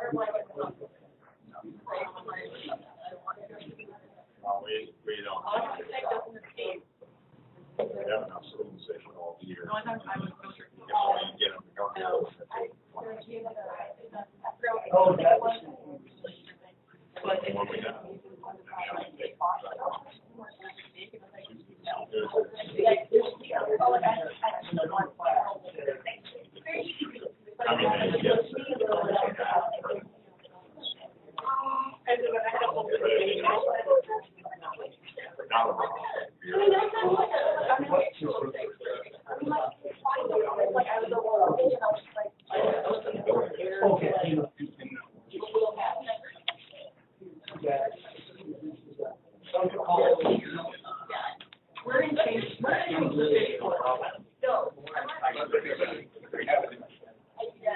We don't have enough civilization all year. You get them to come when we have. I mean,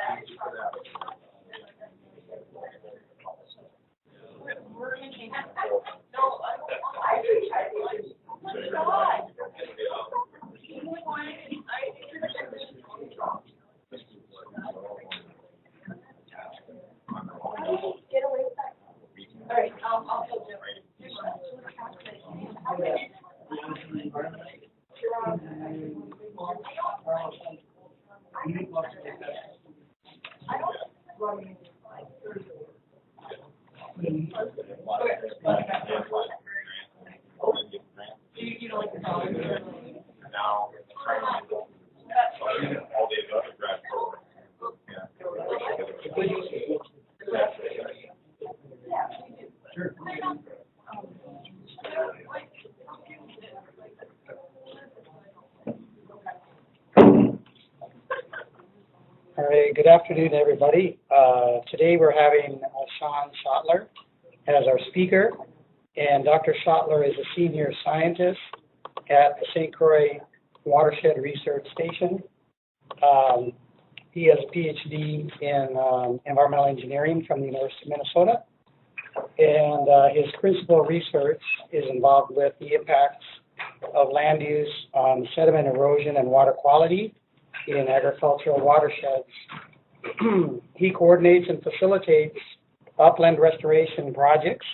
yes. All right, good afternoon, everybody. Today we're having Shawn Schottler as our speaker, and Dr. Schottler is a senior scientist at the St. Croix Watershed Research Station. He has a PhD in environmental engineering from the University of Minnesota, and his principal research is involved with the impacts of land use on sediment erosion and water quality in agricultural watersheds. He coordinates and facilitates upland restoration projects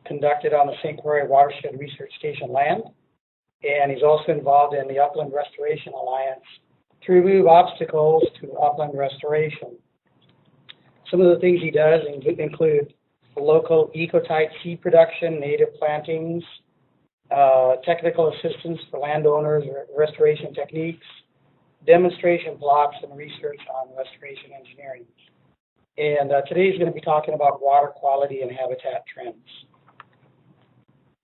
conducted on the St. Croix Watershed Research Station land, and he's also involved in the Upland Restoration Alliance to remove obstacles to upland restoration. Some of the things he does include local ecotype seed production, native plantings, technical assistance for landowners, restoration techniques, demonstration blocks, and research on restoration engineering. And today he's going to be talking about water quality and habitat trends.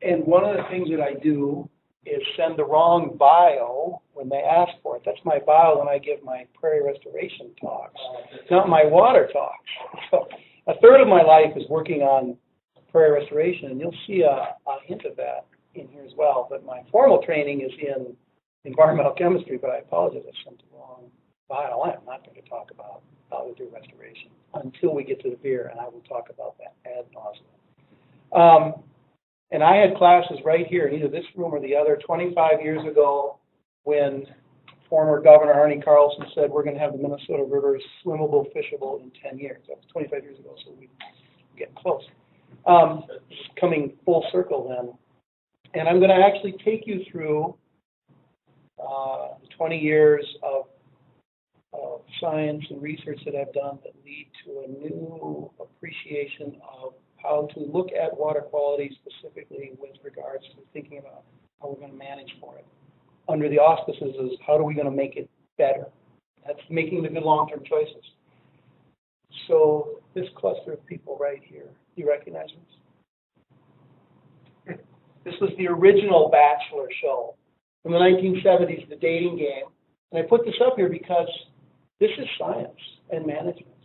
And one of the things that I do is send the wrong bio when they ask for it. That's my bio when I give my prairie restoration talks, not my water talks. So a third of my life is working on prairie restoration, and you'll see a hint of that in here as well. But my formal training is in environmental chemistry, but I apologize, I sent the wrong bio. I'm not going to talk about how to do restoration until we get to the beer, and I will talk about that ad nauseum. And I had classes right here in either this room or the other 25 years ago when former Governor Arnie Carlson said we're going to have the Minnesota rivers swimmable, fishable in 10 years. That was 25 years ago, so we're getting close. Coming full circle then. And I'm going to actually take you through 20 years of science and research that I've done that lead to a new appreciation of how to look at water quality specifically with regards to thinking about how we're going to manage for it. Under the auspices is how are we going to make it better? That's making the good long-term choices. So this cluster of people right here, do you recognize this? This was the original Bachelor show from the 1970s, the dating game. And I put this up here because this is science and management.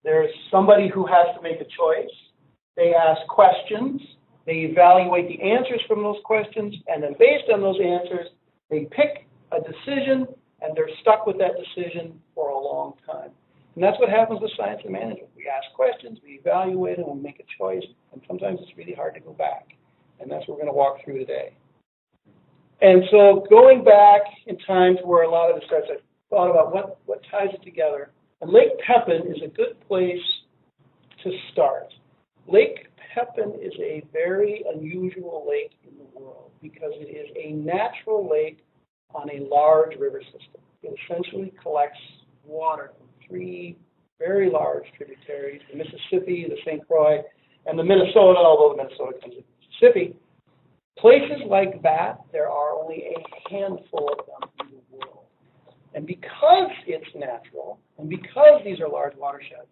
There's somebody who has to make a choice. They ask questions. They evaluate the answers from those questions. And then based on those answers, they pick a decision, and they're stuck with that decision for a long time. And that's what happens with science and management. We ask questions, we evaluate them, we make a choice, and sometimes it's really hard to go back. And that's what we're going to walk through today. And so going back in time to where a lot of this starts, I thought about what ties it together. And Lake Pepin is a good place to start, Lake Pepin is a very unusual lake in the world because it is a natural lake on a large river system. It essentially collects water from three very large tributaries, the Mississippi, the St. Croix, and the Minnesota, although the Minnesota comes in Mississippi. Places like that, there are only a handful of them in the world. And because it's natural, and because these are large watersheds,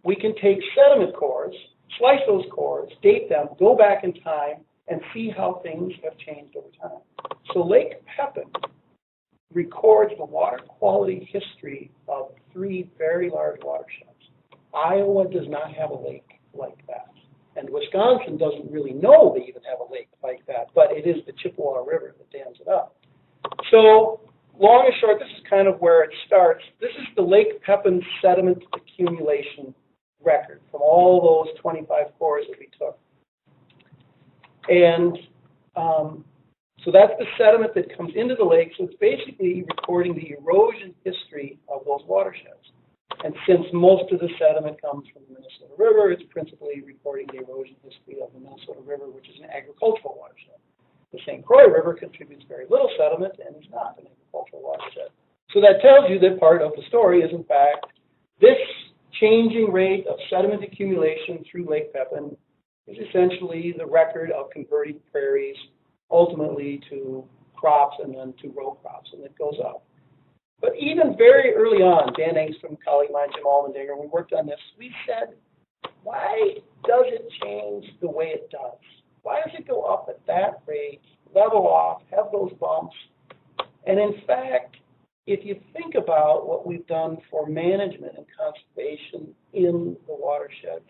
we can take sediment cores, slice those cores, date them, go back in time, and see how things have changed over time. So Lake Pepin records the water quality history of three very large watersheds. Iowa does not have a lake like that. And Wisconsin doesn't really know they even have a lake like that, but it is the Chippewa River that dams it up. So, long and short, this is kind of where it starts. This is the Lake Pepin sediment accumulation record from all those 25 cores that we took. And so that's the sediment that comes into the lake. So it's basically recording the erosion history of those watersheds. And since most of the sediment comes from the Minnesota River, it's principally recording the erosion history of the Minnesota River, which is an agricultural watershed. The St. Croix River contributes very little sediment and is not an agricultural watershed. So that tells you that part of the story is, in fact, this changing rate of sediment accumulation through Lake Pepin is essentially the record of converting prairies ultimately to crops and then to row crops, and it goes up. But even very early on, Dan Engstrom, colleague of mine, Jim Almendinger, we worked on this, we said, why does it change the way it does? Why does it go up at that rate, level off, have those bumps? And in fact, if you think about what we've done for management and conservation in the watersheds,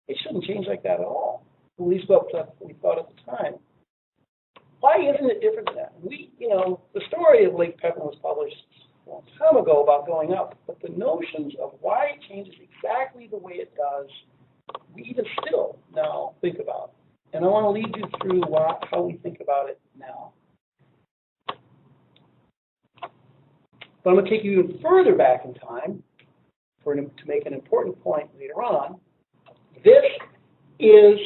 it shouldn't change like that at all. At least what we thought at the time. Why isn't it different than that? The story of Lake Pepin was published a long time ago about going up, but the notions of why it changes exactly the way it does, we even still now think about. And I want to lead you through how we think about it now. But I'm going to take you even further back in time to make an important point later on. This is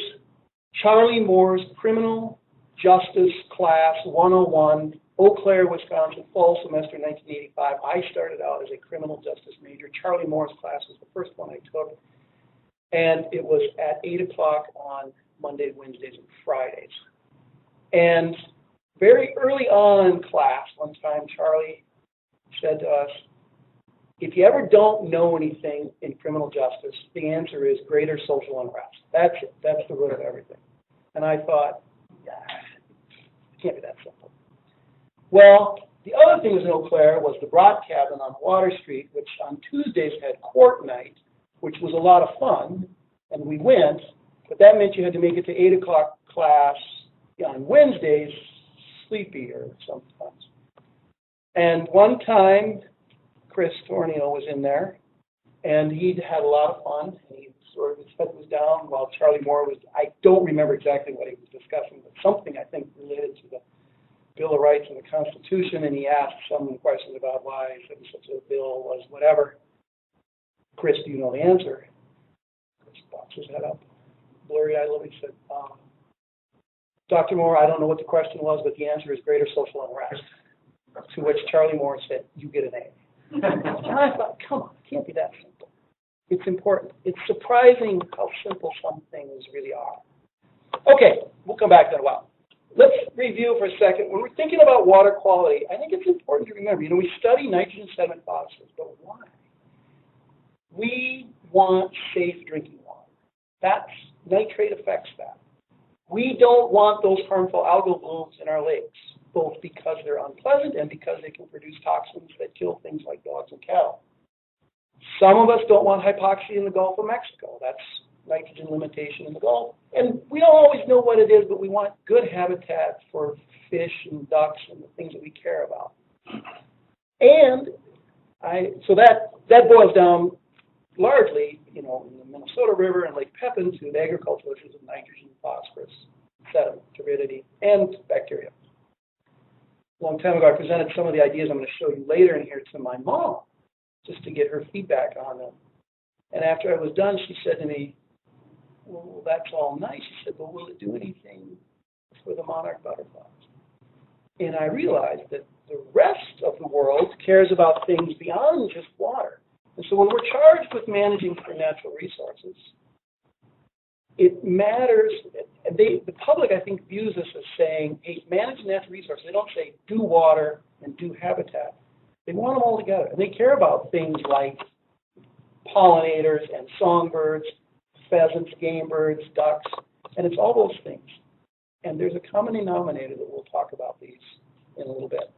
Charlie Moore's Criminal Justice Class 101, Eau Claire, Wisconsin, fall semester 1985. I started out as a criminal justice major. Charlie Moore's class was the first one I took, and it was at 8 o'clock on Mondays, Wednesdays, and Fridays. And very early on in class, one time Charlie said to us, if you ever don't know anything in criminal justice, the answer is greater social unrest. That's the root of everything. And I thought, it can't be that simple. Well, the other thing in Eau Claire was the Brat Cabin on Water Street, which on Tuesdays had court night, which was a lot of fun, and we went, but that meant you had to make it to 8 o'clock class on Wednesdays, sleepier sometimes. And one time, Chris Tornio was in there, and he'd had a lot of fun, and he sort of, his head was down while Charlie Moore was, I don't remember exactly what he was discussing, but something I think related to the Bill of Rights and the Constitution, and he asked some questions about why such and such a bill was whatever. Chris, do you know the answer? Chris boxed his head up, blurry-eyed, he said, Dr. Moore, I don't know what the question was, but the answer is greater social unrest. To which Charlie Moore said, you get an A. And I thought, come on, it can't be that simple. It's important. It's surprising how simple some things really are. Okay, we'll come back to that in a while. Let's review for a second. When we're thinking about water quality, I think it's important to remember, we study nitrogen sediment phosphorus, but why? We want safe drinking water. Nitrate affects that. We don't want those harmful algal blooms in our lakes, both because they're unpleasant and because they can produce toxins that kill things like dogs and cattle. Some of us don't want hypoxia in the Gulf of Mexico. That's nitrogen limitation in the Gulf. And we don't always know what it is, but we want good habitat for fish and ducks and the things that we care about. And so that boils down largely, in the Minnesota River and Lake Pepin to the agricultural issues of nitrogen, phosphorus, sediment, turbidity, and bacteria. A long time ago, I presented some of the ideas I'm going to show you later in here to my mom, just to get her feedback on them. And after I was done, she said to me, well, that's all nice. He said, well, will it do anything for the monarch butterflies? And I realized that the rest of the world cares about things beyond just water. And so when we're charged with managing for natural resources, it matters, and the public, I think, views us as saying, hey, manage natural resources. They don't say do water and do habitat. They want them all together. And they care about things like pollinators and songbirds, pheasants, game birds, ducks, and it's all those things. And there's a common denominator that we'll talk about these in a little bit.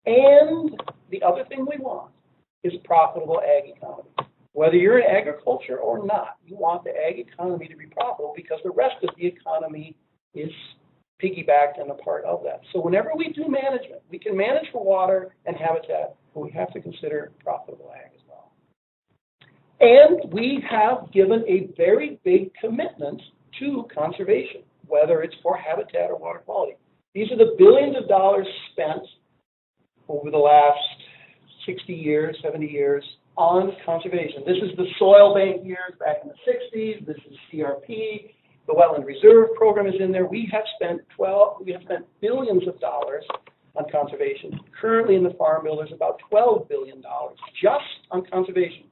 And the other thing we want is profitable ag economy. Whether you're in agriculture or not, you want the ag economy to be profitable because the rest of the economy is piggybacked and a part of that. So whenever we do management, we can manage for water and habitat, but we have to consider profitable ag as well. And we have given a very big commitment to conservation, whether it's for habitat or water quality. These are the billions of dollars spent over the last 60 years, 70 years on conservation. This is the soil bank years back in the 60s. This is CRP. The Wetland Reserve Program is in there. We have spent billions of dollars on conservation. Currently in the Farm Bill, there's about $12 billion just on conservation.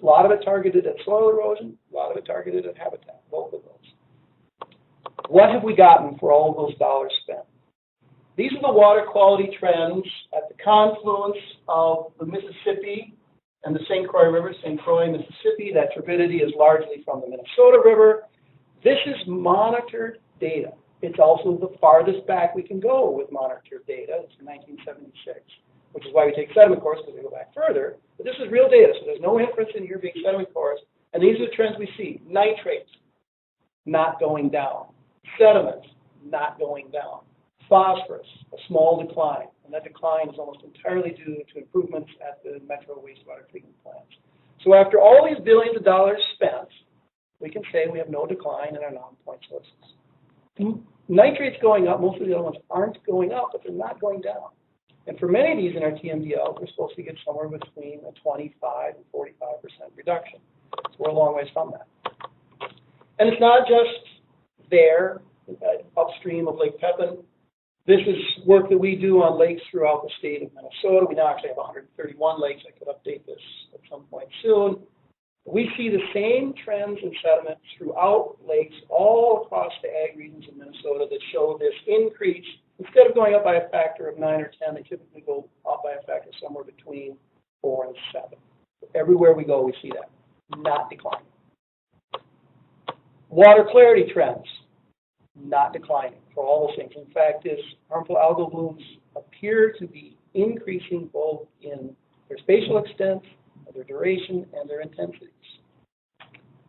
A lot of it targeted at soil erosion, a lot of it targeted at habitat, both of those. What have we gotten for all of those dollars spent? These are the water quality trends at the confluence of the Mississippi and the St. Croix River, St. Croix, Mississippi. That turbidity is largely from the Minnesota River. This is monitored data. It's also the farthest back we can go with monitored data. It's 1976, which is why we take sediment cores, because we go back further. But this is real data, so there's no inference in here being sediment cores. And these are the trends we see. Nitrates, not going down. Sediments, not going down. Phosphorus, a small decline. And that decline is almost entirely due to improvements at the metro wastewater treatment plants. So after all these billions of dollars spent, we can say we have no decline in our non-point sources. Nitrates going up, most of the other ones aren't going up, but they're not going down. And for many of these in our TMDL, we're supposed to get somewhere between a 25 and 45% reduction. So we're a long ways from that. And it's not just there, upstream of Lake Pepin. This is work that we do on lakes throughout the state of Minnesota. We now actually have 131 lakes. I could update this at some point soon. We see the same trends in sediment throughout lakes all across the ag regions of Minnesota that show this increase. Instead of going up by a factor of 9 or 10, they typically go up by a factor somewhere between 4 and 7. Everywhere we go, we see that, not declining. Water clarity trends, not declining for all those things. In fact, this harmful algal blooms appear to be increasing both in their spatial extent, their duration, and their intensities.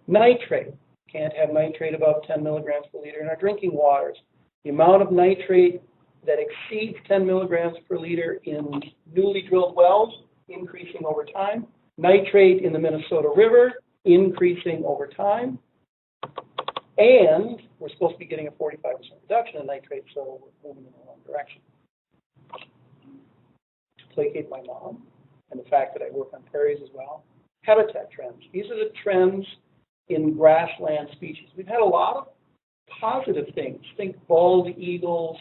Nitrate. Can't have nitrate above 10 milligrams per liter in our drinking waters. The amount of nitrate that exceeds 10 milligrams per liter in newly drilled wells, increasing over time. Nitrate in the Minnesota River, increasing over time. And we're supposed to be getting a 45% reduction in nitrate, so we're moving in the wrong direction. To placate my mom, and the fact that I work on prairies as well. Habitat trends. These are the trends in grassland species. We've had a lot of positive things. Think bald eagles,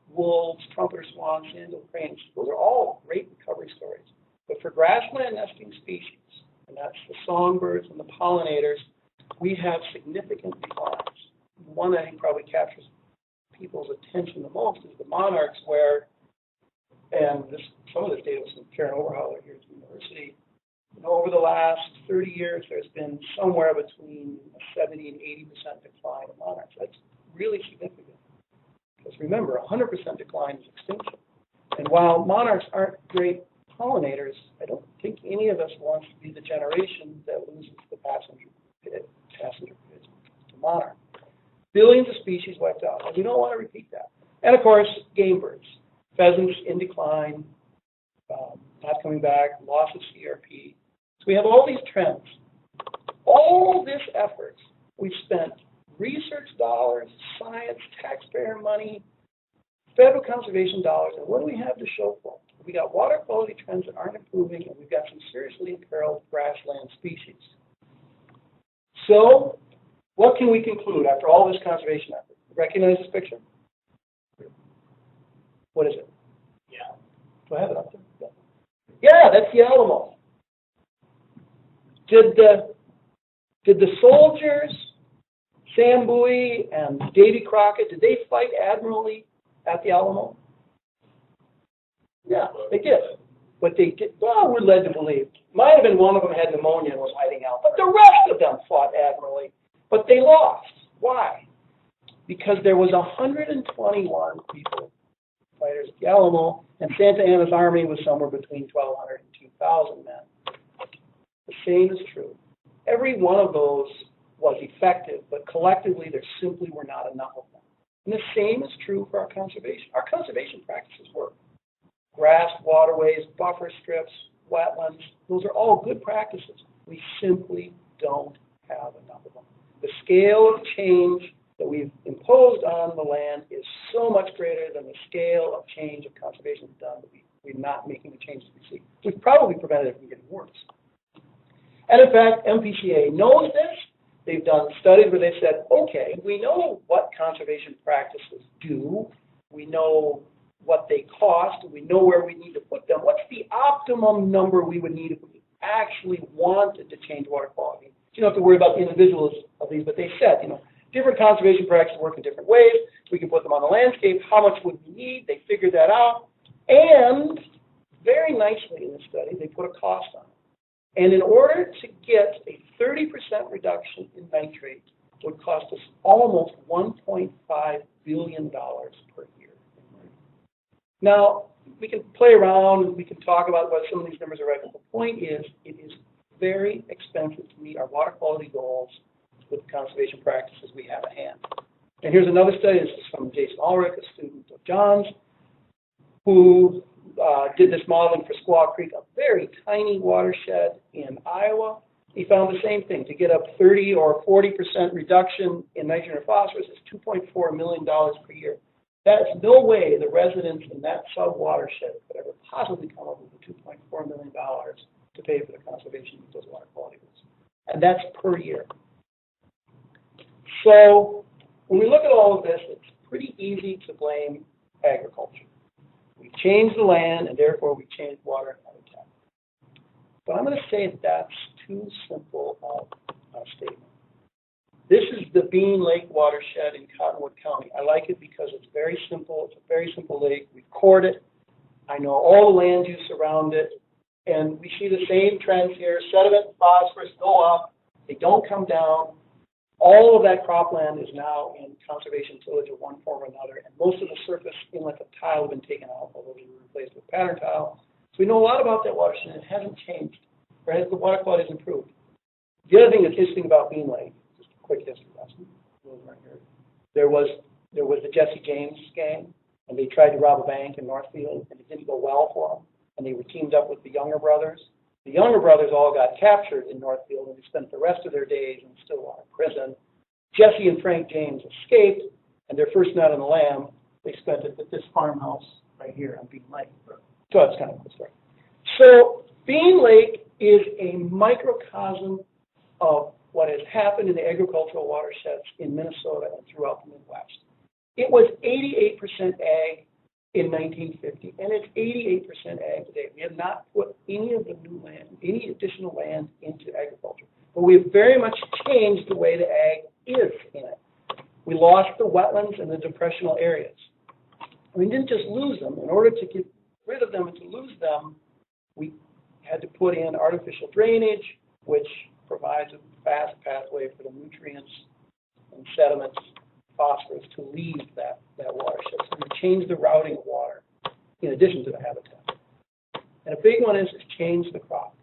wolves, trumpeter swans, sandhill cranes. Those are all great recovery stories. But for grassland nesting species, and that's the songbirds and the pollinators, we have significant declines. The one that I think probably captures people's attention the most is the monarchs, where, and some of this data was from Karen Overhauler here at the university, over the last 30 years, there's been somewhere between a 70 and 80% decline of monarchs. That's really significant. Because remember, 100% decline is extinction. And while monarchs aren't great pollinators, I don't think any of us wants to be the generation that loses the passenger pigeon to monarch. Billions of species wiped out, and we don't want to repeat that. And of course, game birds. Pheasants in decline, not coming back, loss of CRP. So we have all these trends. All this effort, we've spent research dollars, science, taxpayer money, federal conservation dollars, and what do we have to show for it? We got water quality trends that aren't improving, and we've got some seriously imperiled grassland species. So What can we conclude after all this conservation effort? Recognize this picture? What is it? Yeah. Do I have it up there? Yeah, that's the Alamo. Did the soldiers, Sam Bowie and Davy Crockett, did they fight admirably at the Alamo? Yeah, they did. But they did, well, we're led to believe. Might have been one of them had pneumonia and was hiding out. But the rest of them fought admirably. But they lost. Why? Because there was 121 people, fighters at the Alamo, and Santa Anna's army was somewhere between 1,200 and 2,000 men. The same is true. Every one of those was effective, but collectively there simply were not enough of them. And the same is true for our conservation. Our conservation practices work. Grass, waterways, buffer strips, wetlands, those are all good practices. We simply don't have enough of them. The scale of change that we've imposed on the land is so much greater than the scale of change of conservation we've done that we're not making the changes we see. We've probably prevented it from getting worse. And in fact, MPCA knows this. They've done studies where they said, okay, we know what conservation practices do. We know what they cost. We know where we need to put them. What's the optimum number we would need if we actually wanted to change water quality? You don't have to worry about the individuals of these, but they said, different conservation practices work in different ways. We can put them on the landscape. How much would we need? They figured that out. And very nicely in the study, they put a cost on it. And in order to get a 30% reduction in nitrate, it would cost us almost $1.5 billion per year. Now, we can play around, we can talk about whether some of these numbers are right, but the point is, it is very expensive to meet our water quality goals with the conservation practices we have at hand. And here's another study. This is from Jason Ulrich, a student of John's, who did this modeling for Squaw Creek, a very tiny watershed in Iowa. He found the same thing. To get a 30 or 40% reduction in nitrogen or phosphorus is $2.4 million per year. That's no way the residents in that sub-watershed could ever possibly come up with the $2.4 million to pay for the conservation of those water quality rules. And that's per year. So when we look at all of this, it's pretty easy to blame agriculture. We changed the land, and therefore we changed water and habitat. But I'm going to say that's too simple of a statement. This is the Bean Lake watershed in Cottonwood County. I like it because it's very simple. It's a very simple lake. We record it. I know all the land use around it. And we see the same trends here. Sediment and phosphorus go up. They don't come down. All of that cropland is now in conservation tillage of one form or another, and most of the surface inlets of tile have been taken out, although they were replaced with pattern tile. So we know a lot about that watershed, and it hasn't changed, or has the water quality has improved. The other thing that's interesting about Bean Lake, just a quick history lesson, there was the Jesse James gang, and they tried to rob a bank in Northfield, and it didn't go well for them, and they were teamed up with the Younger brothers. The Younger brothers all got captured in Northfield, and they spent the rest of their days in Stillwater prison. Jesse and Frank James escaped, and their first night on the lam, they spent it at this farmhouse right here on Bean Lake. So that's kind of a cool story. So Bean Lake is a microcosm of what has happened in the agricultural watersheds in Minnesota and throughout the Midwest. It was 88% ag in 1950, and it's 88% ag today. We have not put any of the new land, any additional land into agriculture. But we have very much changed the way the ag is in it. We lost the wetlands and the depressional areas. We didn't just lose them. In order to get rid of them and to lose them, we had to put in artificial drainage, which provides a fast pathway for the nutrients and sediments, phosphorus, to leave that watershed. So we change the routing of water in addition to the habitat. And a big one is change the crop.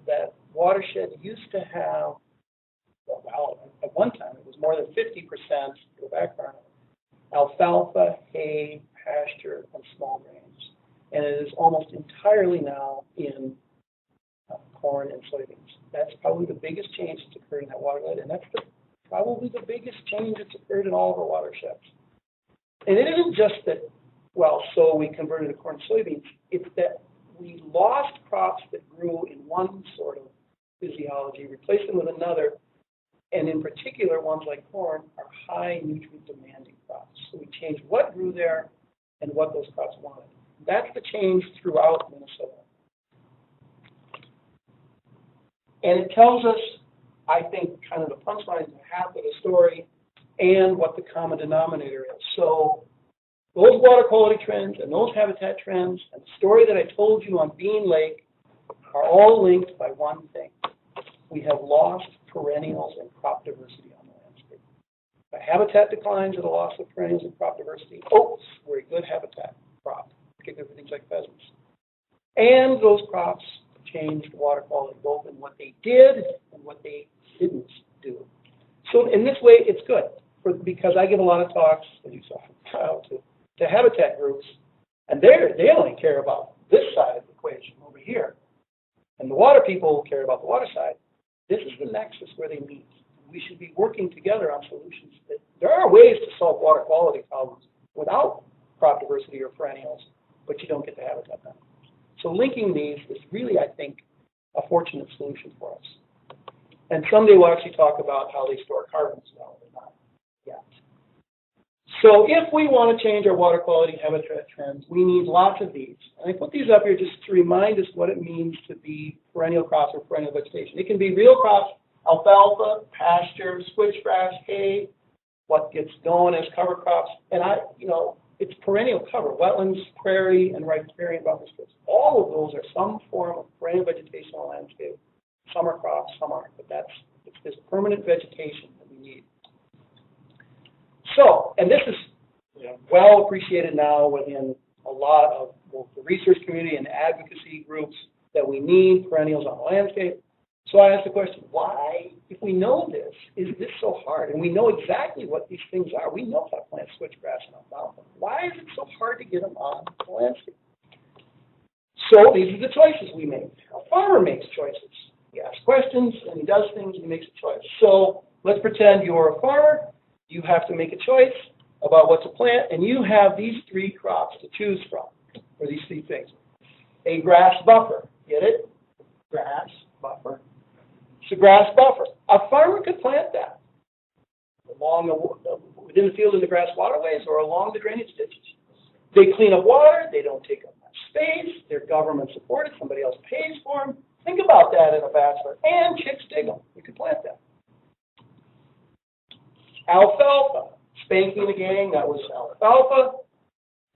That watershed used to have, well, at one time it was more than 50%, go back far enough, alfalfa, hay, pasture, and small grains. And it is almost entirely now in corn and soybeans. That's probably the biggest change that's occurred in that watershed, and that's probably the biggest change that's occurred in all of our watersheds. And it isn't just that, well, so we converted to corn and soybeans. It's that we lost crops that grew in one sort of physiology, replaced them with another, And in particular, ones like corn are high nutrient demanding crops. So we changed what grew there and what those crops wanted. That's the change throughout Minnesota. And it tells us, I think, kind of the punchline to half of the story and what the common denominator is. So those water quality trends and those habitat trends and the story that I told you on Bean Lake are all linked by one thing. We have lost perennials and crop diversity on the landscape. The habitat declines are the loss of perennials and crop diversity. Oats were a good habitat crop, particularly for things like pheasants. And those crops changed water quality, both in what they did and what they didn't do. So in this way, it's good, because I give a lot of talks, as you saw, to habitat groups, and they only care about this side of the equation over here. And the water people care about the water side. This is the nexus where they meet. We should be working together on solutions. There are ways to solve water quality problems without crop diversity or perennials, but you don't get the habitat benefits. So linking these is really, I think, a fortunate solution for us. And someday we'll actually talk about how they store carbon as well, but not yet. So if we want to change our water quality habitat trends, we need lots of these. And I put these up here just to remind us what it means to be perennial crops or perennial vegetation. It can be real crops, alfalfa, pasture, switchgrass, hay, what gets known as cover crops. And it's perennial cover, wetlands, prairie, and riparian buffer strips. All of those are some form of perennial vegetation on the landscape. Some are crops, some aren't, but it's this permanent vegetation that we need. So, and this is well appreciated now within a lot of both the research community and advocacy groups that we need perennials on the landscape. So I asked the question, why, if we know this, is this so hard? And we know exactly what these things are. We know how to plant switchgrass and alfalfa. Why is it so hard to get them on the landscape? So these are the choices we make. A farmer makes choices. He asks questions, and he does things, and he makes a choice. So let's pretend you're a farmer. You have to make a choice about what to plant, and you have these three crops to choose from, or these three things. A grass buffer. Get it? Grass buffer. It's a grass buffer. A farmer could plant that within the field in the grass waterways or along the drainage ditches. They clean up water. They don't take up much space. They're government supported. Somebody else pays for them. Think about that in a bachelor. And chicks dig them. You could plant that. Alfalfa. Spanking the gang, that was alfalfa.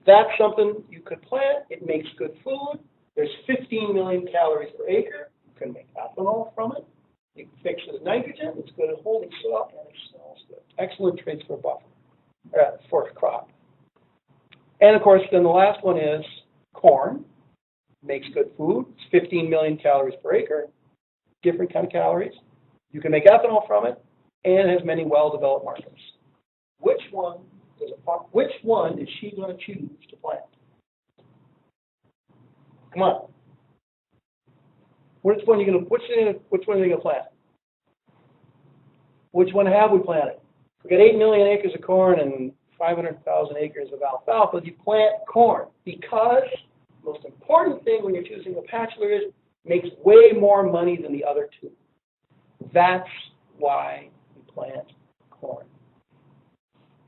That's something you could plant. It makes good food. There's 15 million calories per acre. You can make ethanol from it. You can fix it with nitrogen. It's good at holding soil, and it smells good. Excellent traits for a buffer, for a crop. And of course, then the last one is corn. Makes good food. It's 15 million calories per acre. Different kind of calories. You can make ethanol from it, and it has many well-developed markets. Which one is she going to choose to plant? Come on. Which one are they going to plant? Which one have we planted? We've got 8 million acres of corn and 500,000 acres of alfalfa. You plant corn because the most important thing when you're choosing a bachelor is it makes way more money than the other two. That's why we plant corn.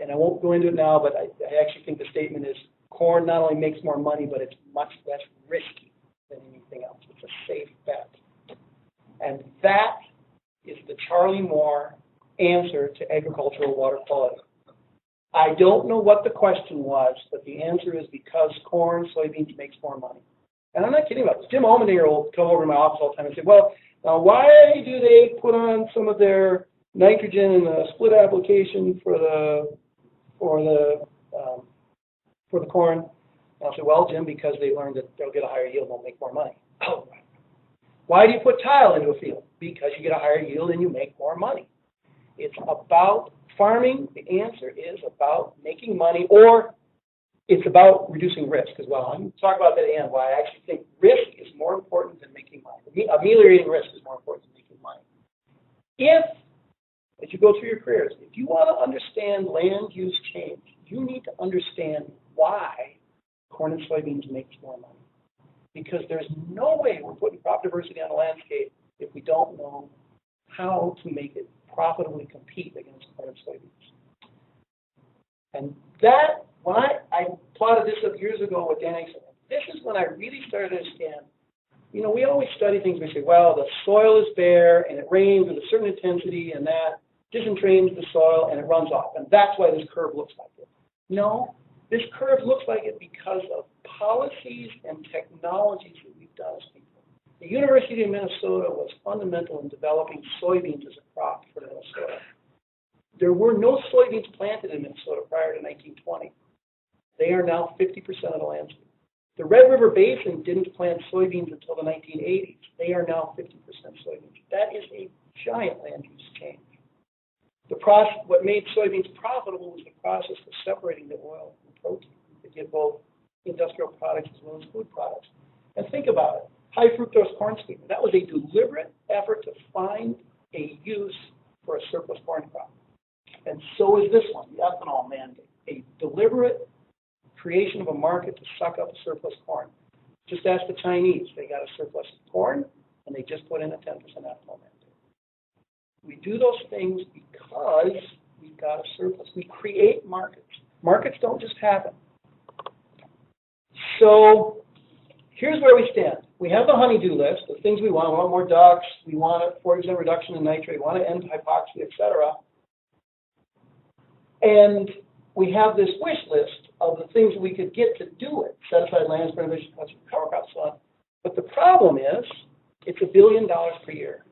And I won't go into it now, but I actually think the statement is corn not only makes more money, but it's much less risky than anything else. It's a safe bet. And that is the Charlie Moore answer to agricultural water quality. I don't know what the question was, but the answer is because corn, soybeans makes more money. And I'm not kidding about this. Jim Almendinger will come over to my office all the time and say, well, now why do they put on some of their nitrogen in the split application for the corn? And I'll say, well, Jim, because they learned that they'll get a higher yield and they'll make more money. Oh, right. Why do you put tile into a field? Because you get a higher yield and you make more money. It's about farming. The answer is about making money, or it's about reducing risk as well. I'm going to talk about that at the end, why I actually think risk is more important than making money. Ameliorating risk is more important than making money. As you go through your careers, if you want to understand land use change, you need to understand why corn and soybeans makes more money. Because there's no way we're putting crop diversity on the landscape if we don't know how to make it profitably compete against corn and soybeans. And that, when I plotted this up years ago with Dan Anderson, this is when I really started to understand, you know, we always study things, we say, well, the soil is bare and it rains with a certain intensity and that disentrains the soil and it runs off. And that's why this curve looks like it. No, this curve looks like it because of policies and technologies that we've done as people. The University of Minnesota was fundamental in developing soybeans as a crop for Minnesota. There were no soybeans planted in Minnesota prior to 1920. They are now 50% of the landscape. The Red River Basin didn't plant soybeans until the 1980s. They are now 50% soybeans. That is a giant land use change. What made soybeans profitable was the process of separating the oil from protein to get both industrial products as well as food products. And think about it. High fructose corn sweetener. That was a deliberate effort to find a use for a surplus corn crop. And so is this one, the ethanol mandate. A deliberate creation of a market to suck up a surplus corn. Just ask the Chinese. They got a surplus of corn, and they just put in a 10% ethanol mandate. We do those things because we've got a surplus. We create markets. Markets don't just happen. So here's where we stand. We have the honeydew list of things we want. We want more ducks. We want a 40% reduction in nitrate. We want to end hypoxia, etc. And we have this wish list of the things we could get to do it. Set aside lands, renovation, cover crops, so on. But the problem is, it's $1 billion per year.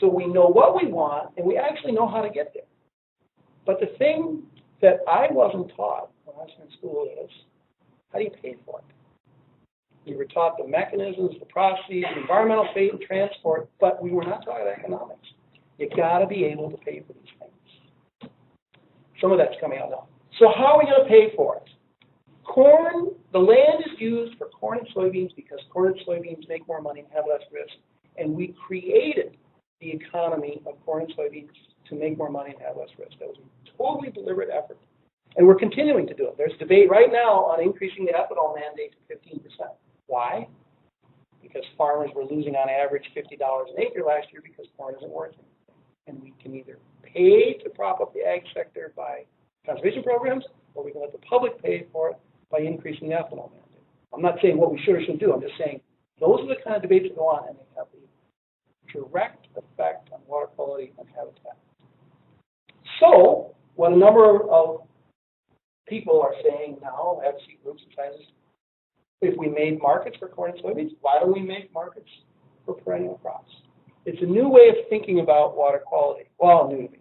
So we know what we want, and we actually know how to get there. But the thing that I wasn't taught when I was in school is, how do you pay for it? We were taught the mechanisms, the processes, the environmental fate, and transport, but we were not taught economics. You got to be able to pay for these things. Some of that's coming out now. So how are we going to pay for it? Corn, the land is used for corn and soybeans because corn and soybeans make more money and have less risk. And we created the economy of corn and soybeans to make more money and have less risk. That was a totally deliberate effort. And we're continuing to do it. There's debate right now on increasing the ethanol mandate to 15%. Why? Because farmers were losing on average $50 an acre last year because corn isn't worth anything. And we can either pay to prop up the ag sector by conservation programs, or we can let the public pay for it by increasing the ethanol mandate. I'm not saying what we should or shouldn't do. I'm just saying those are the kind of debates that go on, and they have a direct effect on water quality and habitat. So, what a number of people are saying now, advocacy groups and scientists, if we made markets for corn and soybeans, why don't we make markets for perennial crops? It's a new way of thinking about water quality. Well, new to me.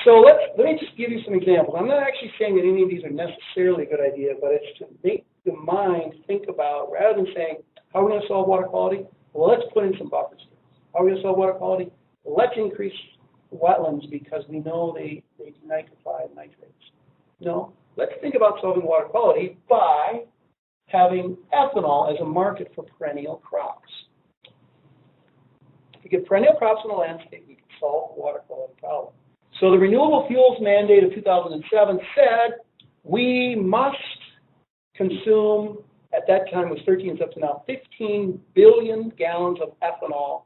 So let me just give you some examples. I'm not actually saying that any of these are necessarily a good idea, but it's to make the mind think about, rather than saying, how are we going to solve water quality? Well, let's put in some buffer strips. How are we going to solve water quality? Let's increase wetlands because we know they denitrify nitrates. No, let's think about solving water quality by having ethanol as a market for perennial crops. If you get perennial crops in the landscape, we can solve the water quality problem. So the renewable fuels mandate of 2007 said we must consume, at that time it was 13, it's up to now 15 billion gallons of ethanol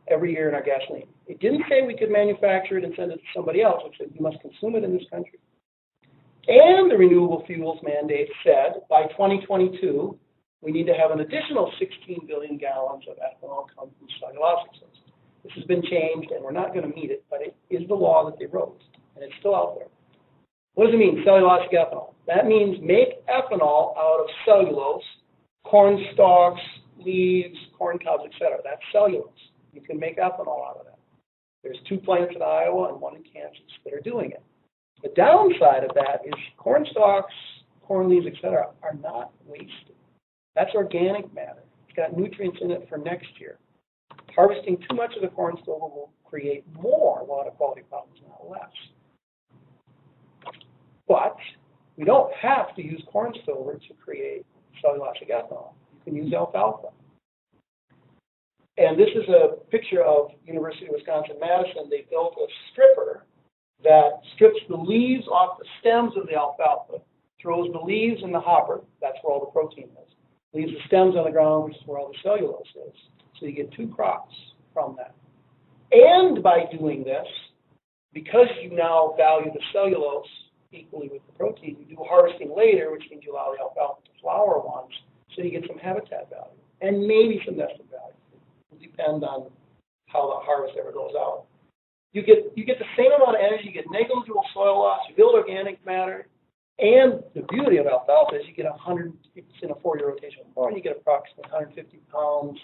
every year in our gasoline. It didn't say we could manufacture it and send it to somebody else. It said we must consume it in this country. And the renewable fuels mandate said by 2022, we need to have an additional 16 billion gallons of ethanol come from cellulosic sources. This has been changed, and we're not going to meet it, but it is the law that they wrote, and it's still out there. What does it mean, cellulosic ethanol? That means make ethanol out of cellulose, corn stalks, leaves, corn cobs, etc. That's cellulose. You can make ethanol out of that. There's 2 plants in Iowa and 1 in Kansas that are doing it. The downside of that is corn stalks, corn leaves, etc. are not wasted. That's organic matter. It's got nutrients in it for next year. Harvesting too much of the corn stover will create more water quality problems, not less. But we don't have to use corn stover to create cellulosic ethanol. You can use alfalfa. And this is a picture of University of Wisconsin-Madison. They built a stripper that strips the leaves off the stems of the alfalfa, throws the leaves in the hopper, that's where all the protein is, leaves the stems on the ground, which is where all the cellulose is. So you get 2 crops from that. And by doing this, because you now value the cellulose equally with the protein, you do harvesting later, which means you allow the alfalfa to flower once, so you get some habitat value and maybe some nesting value. It will depend on how the harvest ever goes out. You get the same amount of energy, you get negligible soil loss, you build organic matter, and the beauty of alfalfa is you get 100, it's in a 4-year rotational corn, you get approximately 150 pounds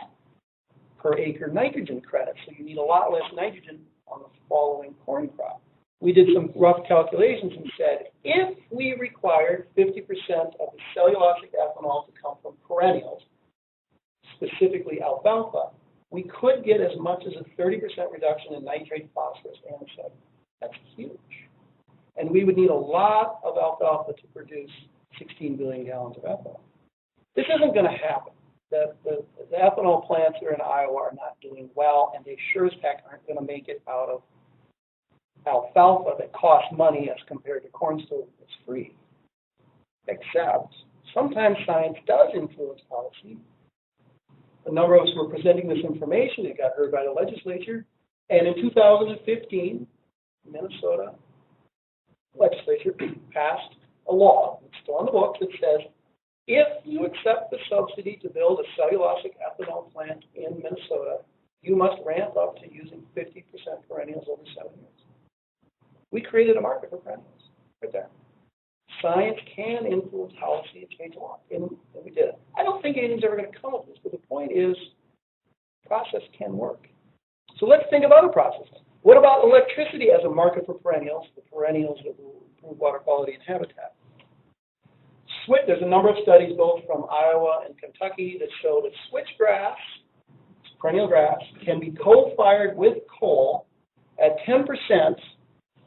per acre nitrogen credit, so you need a lot less nitrogen on the following corn crop. We did some rough calculations and said, if we required 50% of the cellulosic ethanol to come from perennials, specifically alfalfa, we could get as much as a 30% reduction in nitrate, phosphorus, and sodium. That's huge. And we would need a lot of alfalfa to produce 16 billion gallons of ethanol. This isn't going to happen. The ethanol plants that are in Iowa are not doing well, and they sure as heck aren't going to make it out of alfalfa that costs money as compared to corn stove that's free. Except sometimes science does influence policy. A number of us were presenting this information. It got heard by the legislature. And in 2015, Minnesota legislature passed a law, it's still on the books, that says if you accept the subsidy to build a cellulosic ethanol plant in Minnesota, you must ramp up to using 50% perennials over 7 years. We created a market for perennials right there. Science can influence policy and change a lot, and we did it. I don't think anything's ever going to come of this, but the point is, process can work. So let's think of other processes. What about electricity as a market for perennials, the perennials that will improve water quality and habitat? There's a number of studies, both from Iowa and Kentucky, that show that switchgrass, perennial grass, can be co-fired with coal at 10%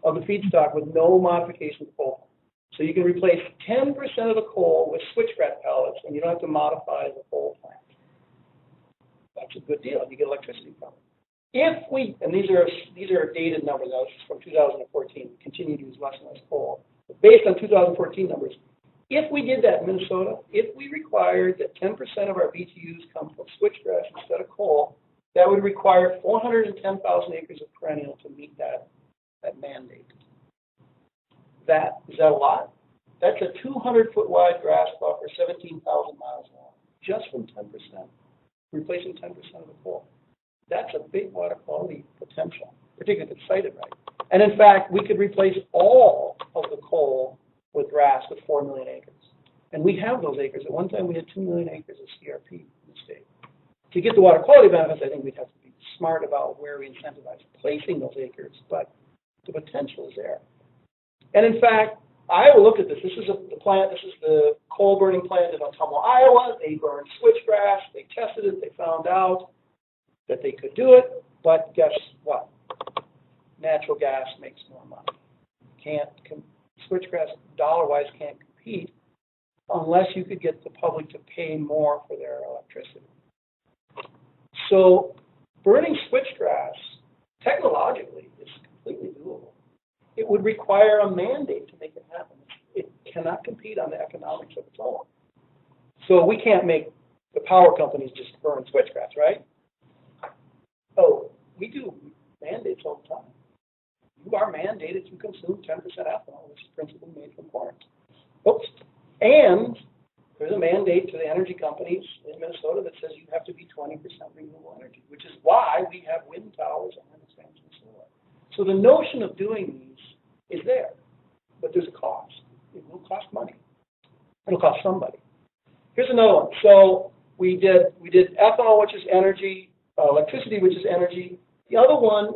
of the feedstock with no modification to coal. So you can replace 10% of the coal with switchgrass pellets, and you don't have to modify the coal plant. That's a good deal. You get electricity from it. If we, and these are dated numbers, now this is from 2014, we continue to use less and less coal. But based on 2014 numbers, if we did that in Minnesota, if we required that 10% of our BTUs come from switchgrass instead of coal, that would require 410,000 acres of perennial to meet that mandate. Is that a lot? That's a 200-foot wide grass buffer, 17,000 miles long, just from 10%, replacing 10% of the coal. That's a big water quality potential, particularly if it's sited right. And in fact, we could replace all of the coal with grass with 4 million acres. And we have those acres. At one time, we had 2 million acres of CRP in the state. To get the water quality benefits, I think we'd have to be smart about where we incentivize placing those acres, but the potential is there. And in fact, Iowa looked at this. This is the plant. This is the coal burning plant in Ottumwa, Iowa. They burned switchgrass. They tested it. They found out that they could do it. But guess what? Natural gas makes more money. Switchgrass dollar-wise can't compete unless you could get the public to pay more for their electricity. So burning switchgrass technologically is completely doable. It would require a mandate to make it happen. It cannot compete on the economics of its own. So we can't make the power companies just burn switchgrass, right? Oh, we do mandates all the time. You are mandated to consume 10% ethanol, which is principally made from corn. Oops. And there's a mandate to the energy companies in Minnesota that says you have to be 20% renewable energy, which is why we have wind towers and expansion of solar. So the notion of doing these is there, but there's a cost. It will cost money. It'll cost somebody. Here's another one. So we did ethanol, which is energy, electricity, which is energy. The other one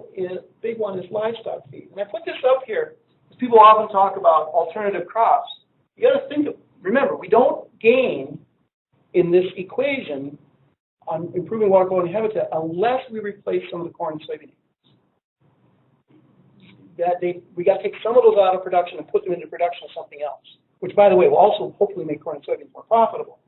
big one is livestock feed. And I put this up here because people often talk about alternative crops. You got to remember, we don't gain in this equation on improving water quality and habitat unless we replace some of the corn and soybean acres. We got to take some of those out of production and put them into production of something else, which, by the way, will also hopefully make corn and soybeans more profitable.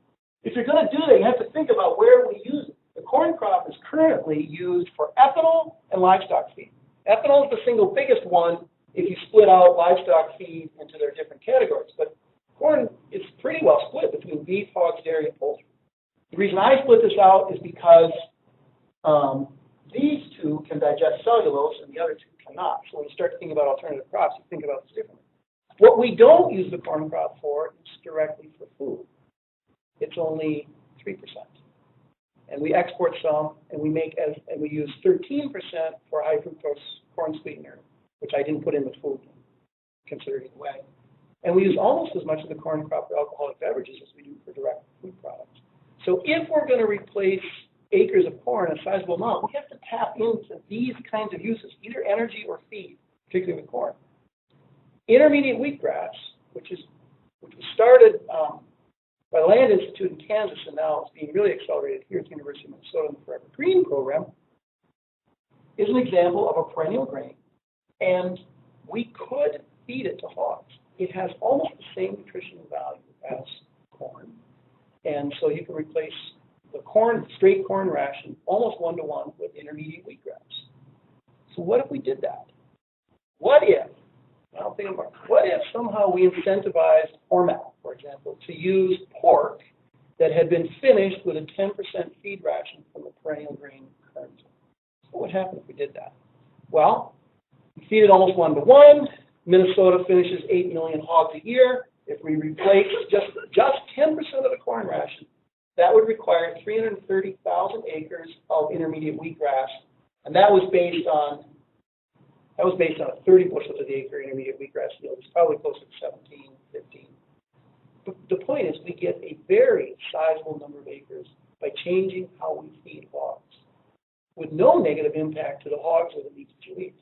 If you're going to do that, you have to think about where we use it. The corn crop is currently used for ethanol and livestock feed. Ethanol is the single biggest one if you split out livestock feed into their different categories. But corn is pretty well split between beef, hogs, dairy, and poultry. The reason I split this out is because these two two can digest cellulose and the other two cannot. So when you start to think about alternative crops, you think about this differently. What we don't use the corn crop for is directly for food. It's only 3%. And we export some, and we use 13% for high fructose corn sweetener, which I didn't put in the food, considered either way. And we use almost as much of the corn crop for alcoholic beverages as we do for direct food products. So if we're going to replace acres of corn, a sizable amount, we have to tap into these kinds of uses, either energy or feed, particularly with corn. Intermediate wheatgrass, which was started by the Land Institute in Kansas and now is being really accelerated here at the University of Minnesota in the Forever Green program, is an example of a perennial grain, and we could feed it to hogs. It has almost the same nutritional value as corn, and so you can replace the straight corn ration almost one-to-one with intermediate wheatgrass. So what if we did that? What if somehow we incentivized Hormel, for example, to use pork that had been finished with a 10% feed ration from the perennial grain kernel? So what would happen if we did that? Well, we feed it almost one-to-one. Minnesota finishes 8 million hogs a year. If we replace just 10% of the corn ration, that would require 330,000 acres of intermediate wheatgrass, and that was based on a 30 bushels of the acre intermediate wheatgrass yield. It's probably closer to 17, 15. But the point is, we get a very sizable number of acres by changing how we feed hogs, with no negative impact to the hogs or the meat that you eat.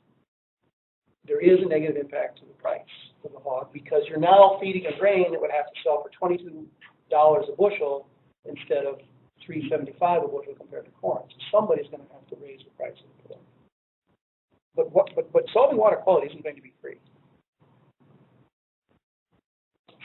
There is a negative impact to the price of the hog because you're now feeding a grain that would have to sell for $22 a bushel instead of $3.75 a bushel compared to corn. So somebody's going to have to raise the price of the corn. But solving water quality isn't going to be free.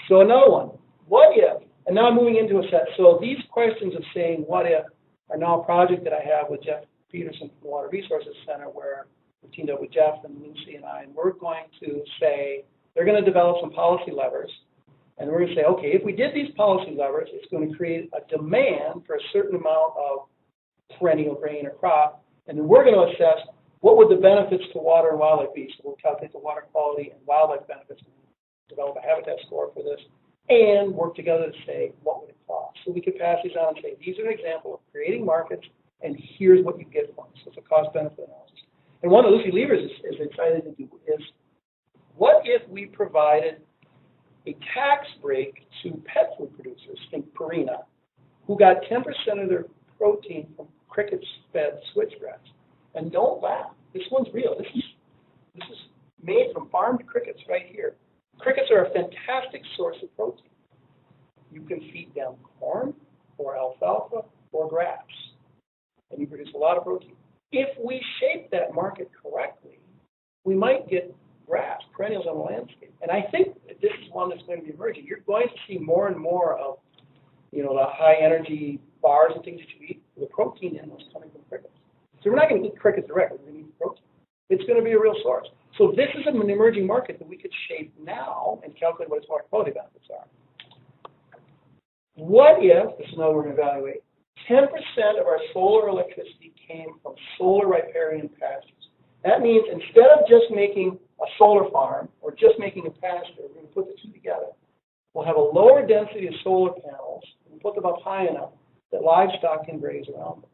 So another one, what if, and now I'm moving into a set, so these questions of saying what if are now a project that I have with Jeff Peterson from the Water Resources Center where we've teamed up with Jeff and Lucy and I, and we're going to say, they're going to develop some policy levers, and we're going to say, okay, if we did these policy levers, it's going to create a demand for a certain amount of perennial grain or crop, and then we're going to assess what would the benefits to water and wildlife be. So we'll calculate the water quality and wildlife benefits, and develop a habitat score for this, and work together to say, what would it cost? So we could pass these on and say, these are an example of creating markets, and here's what you get from it. So it's a cost-benefit analysis. And one that Lucy Levers is excited to do is, what if we provided a tax break to pet food producers, think Purina, who got 10% of their protein from cricket-fed switchgrass? And don't laugh, this one's real. This is made from farmed crickets right here. Crickets are a fantastic source of protein. You can feed them corn or alfalfa or grass, and you produce a lot of protein. If we shape that market correctly, we might get grass, perennials on the landscape. And I think that this is one that's going to be emerging. You're going to see more and more of, the high energy bars and things that you eat, the protein in those coming from crickets. So we're not going to eat crickets directly, we're going to eat protein. It's going to be a real source. So this is an emerging market that we could shape now and calculate what its water quality benefits are. What if, this is another we're going to evaluate, 10% of our solar electricity came from solar riparian pastures? That means instead of just making a solar farm or just making a pasture, we're going to put the two together. We'll have a lower density of solar panels and put them up high enough that livestock can graze around them.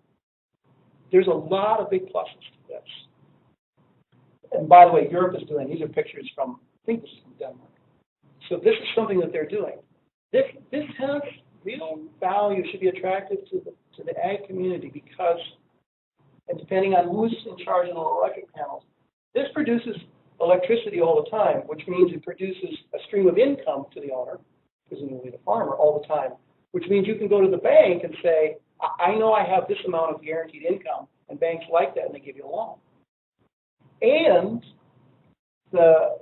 There's a lot of big pluses to this. And by the way, Europe is doing, these are pictures from, I think this is from Denmark. So this is something that they're doing. This has real value, should be attractive to the ag community because, and depending on who's in charge of the electric panels, this produces electricity all the time, which means it produces a stream of income to the owner, presumably the farmer, all the time, which means you can go to the bank and say, I know I have this amount of guaranteed income, and banks like that, and they give you a loan. And the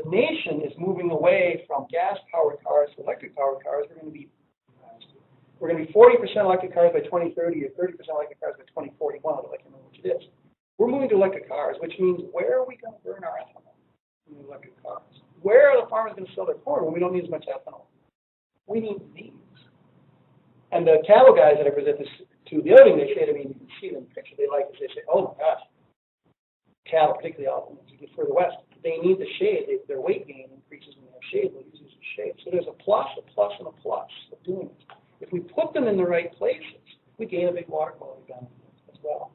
nation is moving away from gas-powered cars to electric-powered cars. We're going to be 40% electric cars by 2030 or 30% electric cars by 2041. I don't remember which it is. We're moving to electric cars, which means where are we going to burn our ethanol in the electric cars? Where are the farmers going to sell their corn when we don't need as much ethanol? We need these. And the cattle guys that I present this to, the other thing they say to me, you can see it in the picture, they like it, they say, oh my gosh, cattle, particularly out as you get further west, they need the shade. Their weight gain increases when they have shade. They'll use it as shade. So there's a plus, and a plus of doing this. If we put them in the right places, we gain a big water quality benefit as well.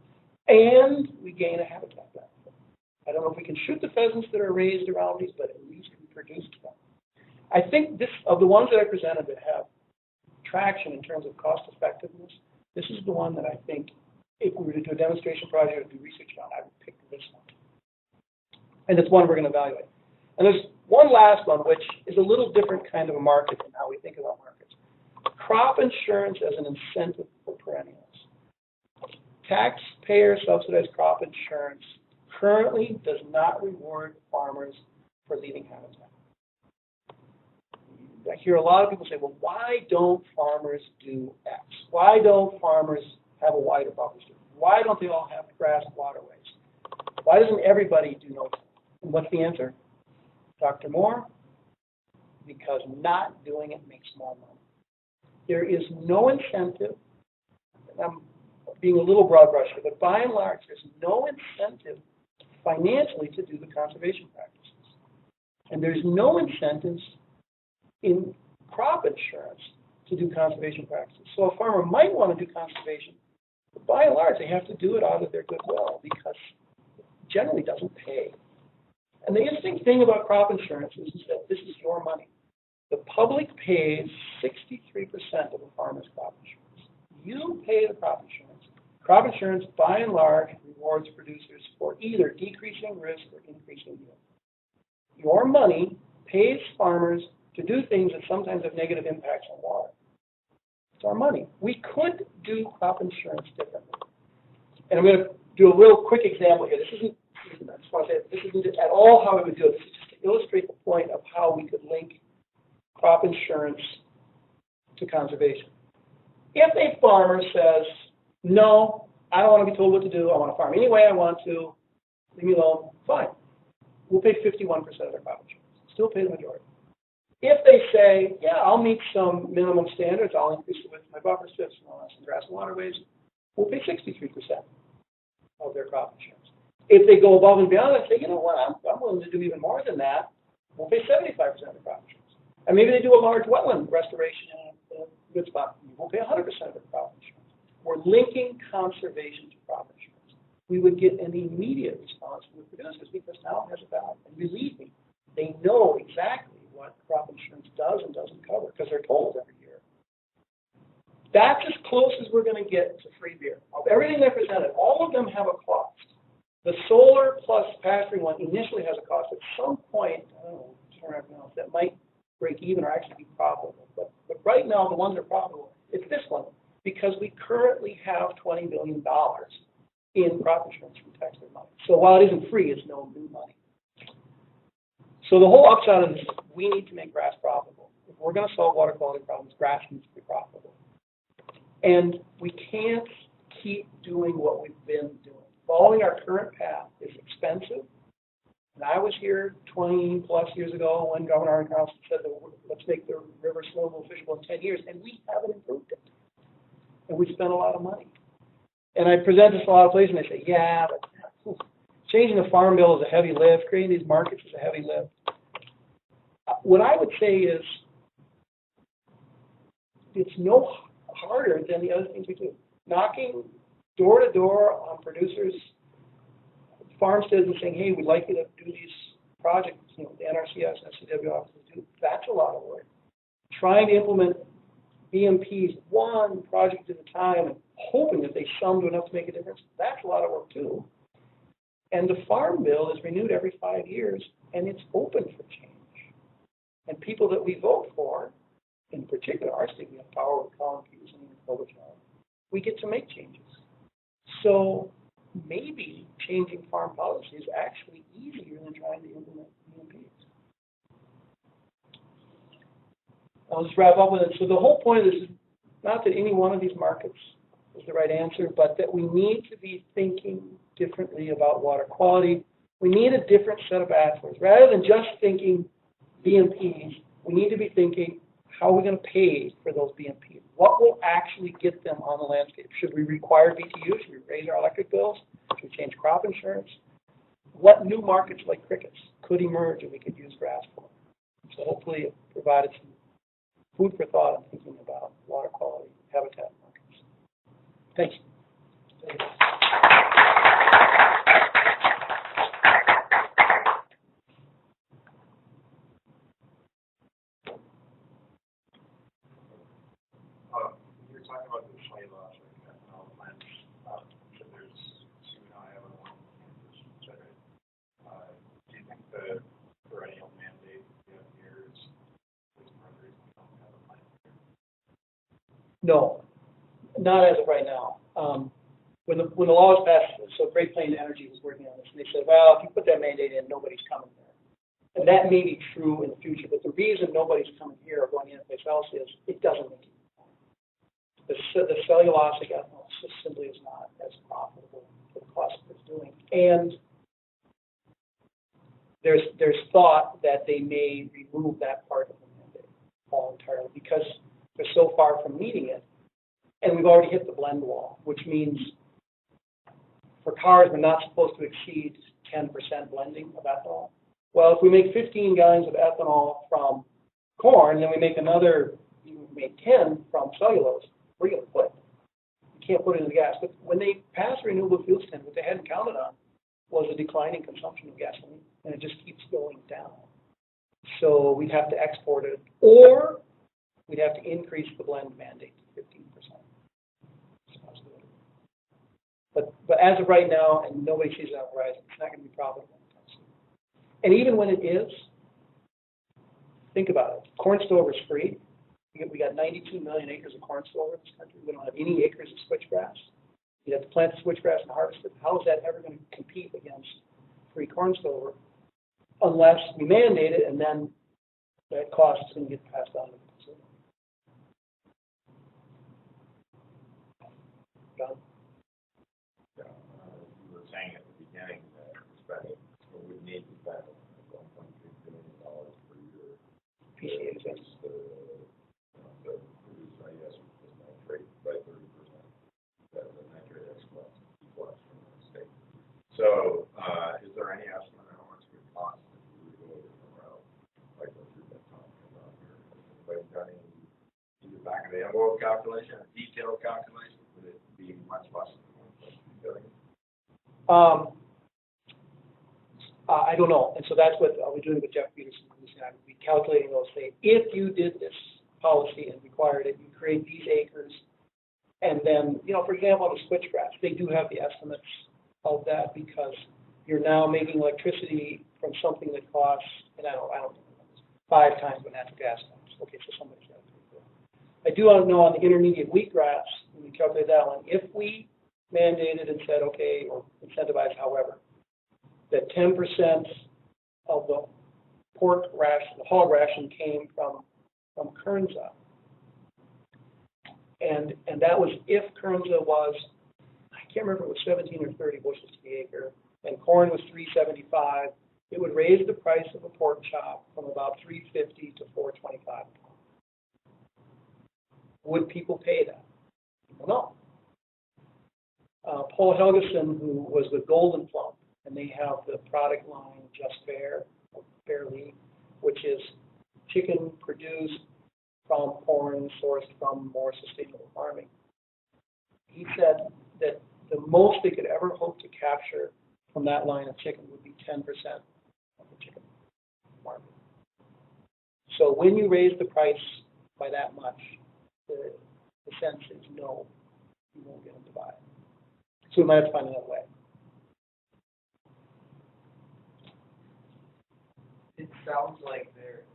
And we gain a habitat benefit. I don't know if we can shoot the pheasants that are raised around these, but at least we produce them. I think this, of the ones that I presented that have traction in terms of cost effectiveness, this is the one that I think, if we were to do a demonstration project or do research on, I would pick this one. And it's one we're going to evaluate. And there's one last one, which is a little different kind of a market than how we think about markets. Crop insurance as an incentive for perennials. Taxpayer subsidized crop insurance currently does not reward farmers for leaving habitat. I hear a lot of people say, well, why don't farmers do X? Why don't farmers have a wider buffer strip? Why don't they all have grass waterways? Why doesn't everybody do no? And what's the answer? Dr. Moore? Because not doing it makes more money. There is no incentive, and I'm being a little broad brush here, but by and large, there's no incentive financially to do the conservation practices. And there's no incentives in crop insurance to do conservation practices. So a farmer might want to do conservation, but by and large, they have to do it out of their goodwill because it generally doesn't pay. And the interesting thing about crop insurance is that this is your money. The public pays 63% of a farmer's crop insurance. You pay the crop insurance. Crop insurance, by and large, rewards producers for either decreasing risk or increasing yield. Your money pays farmers to do things that sometimes have negative impacts on water. It's our money. We could do crop insurance differently. And I'm going to do a real quick example here. This isn't, I just want to say, this isn't at all how I would do it. This is just to illustrate the point of how we could link crop insurance to conservation. If a farmer says, no, I don't want to be told what to do, I want to farm any way I want to, leave me alone, fine. We'll pay 51% of their crop insurance. Still pay the majority. If they say, yeah, I'll meet some minimum standards, I'll increase the width of my buffer strips, and I'll have some grass and waterways, we'll pay 63% of their crop insurance. If they go above and beyond and say, you know what, I'm willing to do even more than that, we'll pay 75% of the crop insurance. And maybe they do a large wetland restoration in a good spot, we'll pay 100% of the crop insurance. We're linking conservation to crop insurance. We would get an immediate response from the producers because now it has a value. And believe me, they know exactly what crop insurance does and doesn't cover because they're told every year. That's as close as we're going to get to free beer. Of everything they presented, all of them have a cost. The solar plus pasturing one initially has a cost. At some point, I don't know, that might break even or actually be profitable. But right now, the ones that are profitable, it's this one because we currently have $20 billion in crop insurance from taxpayer money. So while it isn't free, it's no new money. So the whole upside of this is we need to make grass profitable. If we're going to solve water quality problems, grass needs to be profitable. And we can't keep doing what we've been doing. Following our current path is expensive. And I was here 20 plus years ago when Governor Arne Carlson said that let's make the river swimmable, fishable in 10 years, and we haven't improved it. And we spent a lot of money. And I present this a lot of places, and they say, yeah, but changing the farm bill is a heavy lift. Creating these markets is a heavy lift. What I would say is it's no harder than the other things we do. Knocking door to door on producers' farmsteads and saying, hey, we'd like you to do these projects, the NRCS and SCW offices do, that's a lot of work. Trying to implement BMPs one project at a time and hoping that they sum to enough to make a difference, that's a lot of work too. And the farm bill is renewed every 5 years, and it's open for change. And people that we vote for, in particular, our state, we have power with Colin Peterson and Klobuchar, we get to make changes. So maybe changing farm policy is actually easier than trying to implement BMPs. I'll just wrap up with it. So the whole point of this is not that any one of these markets is the right answer, but that we need to be thinking differently about water quality. We need a different set of pathways. Rather than just thinking BMPs, we need to be thinking, how are we going to pay for those BMPs? What will actually get them on the landscape? Should we require BTU? Should we raise our electric bills? Should we change crop insurance? what new markets like crickets could emerge and we could use grass for. So hopefully it provided some food for thought and thinking about water quality, habitat markets. Thank you. You're talking about the cellulose, like ethanol plants. So there's two now I have on one campus, which I read. Do you think the perennial mandate we have here is part of the reason we don't have a plant here? No, not as of right now. When the law was passed, so Great Plains Energy was working on this, and they said, well, if you put that mandate in, nobody's coming there. And that may be true in the future, but the reason nobody's coming here or going anyplace else is it doesn't make it. The cellulosic ethanol just simply is not as profitable for the cost that it's doing. And there's thought that they may remove that part of the mandate all entirely because they're so far from meeting it. And we've already hit the blend wall, which means for cars, we're not supposed to exceed 10% blending of ethanol. Well, if we make 15 gallons of ethanol from corn, then we make 10 from cellulose, where are you going to put it? You can't put it in the gas. But when they passed the renewable fuel standard, what they hadn't counted on was a declining consumption of gasoline, and it just keeps going down. So we'd have to export it, or we'd have to increase the blend mandate to 15%. But as of right now, and nobody sees that on the horizon, it's not going to be profitable. And even when it is, think about it. Corn stover is free. We got 92 million acres of corn stover in this country. We don't have any acres of switchgrass. You'd have to plant the switchgrass and harvest it. How is that ever going to compete against free corn stover unless we mandate it and then that cost is going to get passed on to the consumer? John? You were saying at the beginning that we would need to spend $1.3 billion per year PCA to produce, I guess, nitrate by 30%. That's the nitrate excess from the state. So, is there any estimate on how much it would cost if we would go a different route, like what you've been talking about here? Has anybody done any either back of the envelope calculation, a detailed calculation? Would it be much less than $1.3 billion? I don't know, and so that's what I'll be doing with Jeff Peterson. I'll be calculating those things. If you did this policy and required it, you create these acres, and then, for example, on the switchgrass, they do have the estimates of that because you're now making electricity from something that costs, and I don't know, 5 times what natural gas costs. Okay, so somebody's got to pay for it. I do know on the intermediate wheatgrass, when we calculate that one, if we mandated and said, okay, or incentivized, however, that 10% of the pork ration, the hog ration came from Kernza. And that was if Kernza was, I can't remember if it was 17 or 30 bushels to the acre, and corn was $3.75, it would raise the price of a pork chop from about $3.50 to $4.25. Would people pay that? People no. Paul Helgeson, who was with Golden Plump, and they have the product line Just Fair, or Fairly, which is chicken produced from corn sourced from more sustainable farming. He said that the most they could ever hope to capture from that line of chicken would be 10% of the chicken market. So when you raise the price by that much, the sense is no, you won't get them to buy it. So we might have to find another way. It sounds like there is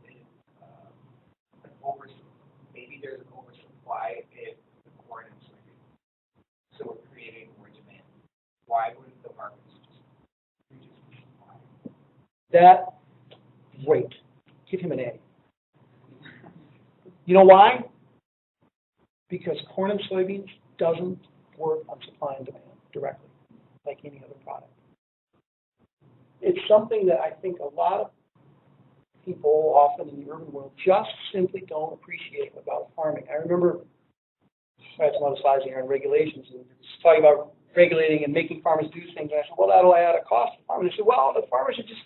maybe there's an oversupply in the corn and soybean. So we're creating more demand. Why wouldn't the markets just reduce the supply? That, great. Give him an A. You know why? Because corn and soybeans doesn't work on supply and demand directly, like any other product. It's something that I think a lot of people, often in the urban world, just simply don't appreciate about farming. I remember I had some other slides here on regulations, and it's talking about regulating and making farmers do things. And I said, well, that'll add a cost to farmers. They said, well, the farmers should just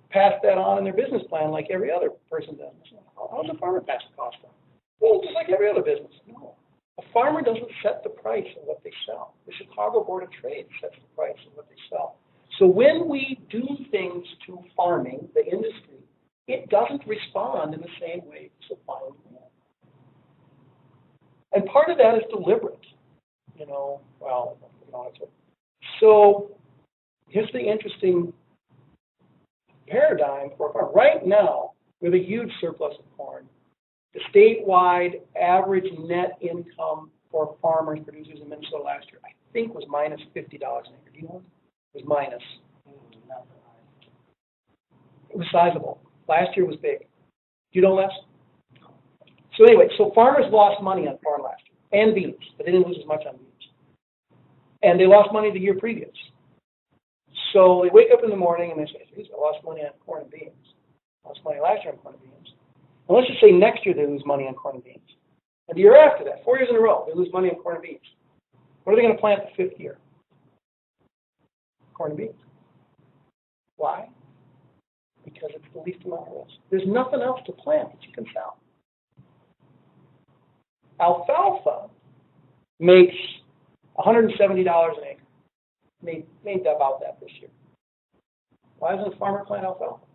pass that on in their business plan like every other person does. I said, how does a farmer pass the cost on? Well, just like every other business. No. A farmer doesn't set the price of what they sell. The Chicago Board of Trade sets the price of what they sell. So when we do things to farming, the industry, it doesn't respond in the same way to supply and demand. And part of that is deliberate. So here's the interesting paradigm for a farm. Right now, we have a huge surplus of corn. The statewide average net income for farmers, producers in Minnesota last year, I think, was minus $50 an acre. Do you know? It was minus. It was sizable. Last year was big. Do you know less? So anyway, so farmers lost money on corn last year, and beans, but they didn't lose as much on beans. And they lost money the year previous. So they wake up in the morning and they say, geez, I lost money on corn and beans. I lost money last year on corn and beans. And let's just say next year they lose money on corn and beans. And the year after that, 4 years in a row, they lose money on corn and beans. What are they going to plant the 5th year? Corn and beans. Why? Because it's the least amount of risk. There's nothing else to plant that you can sell. Alfalfa makes $170 an acre. Made about that this year. Why doesn't a farmer plant alfalfa?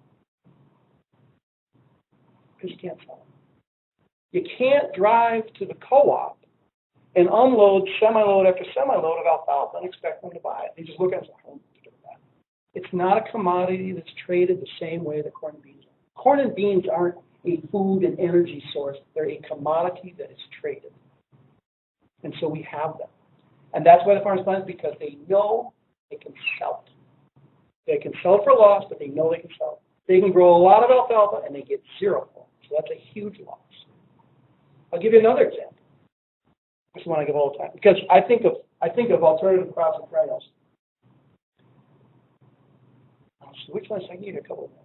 Because you can't sell it. You can't drive to the co-op and unload semi-load after semi-load of alfalfa and expect them to buy it. They just look at it and say, oh, that. It's not a commodity that's traded the same way that corn and beans are. Corn and beans aren't a food and energy source. They're a commodity that is traded. And so we have them. And that's why the farmers plant it, because they know they can sell it. They can sell it for a loss, but they know they can sell it. They can grow a lot of alfalfa and they get zero for it. So that's a huge loss. I'll give you another example. This is one I give all the time, because I think of alternative crops and perennials. So which ones? I can give you a couple of them.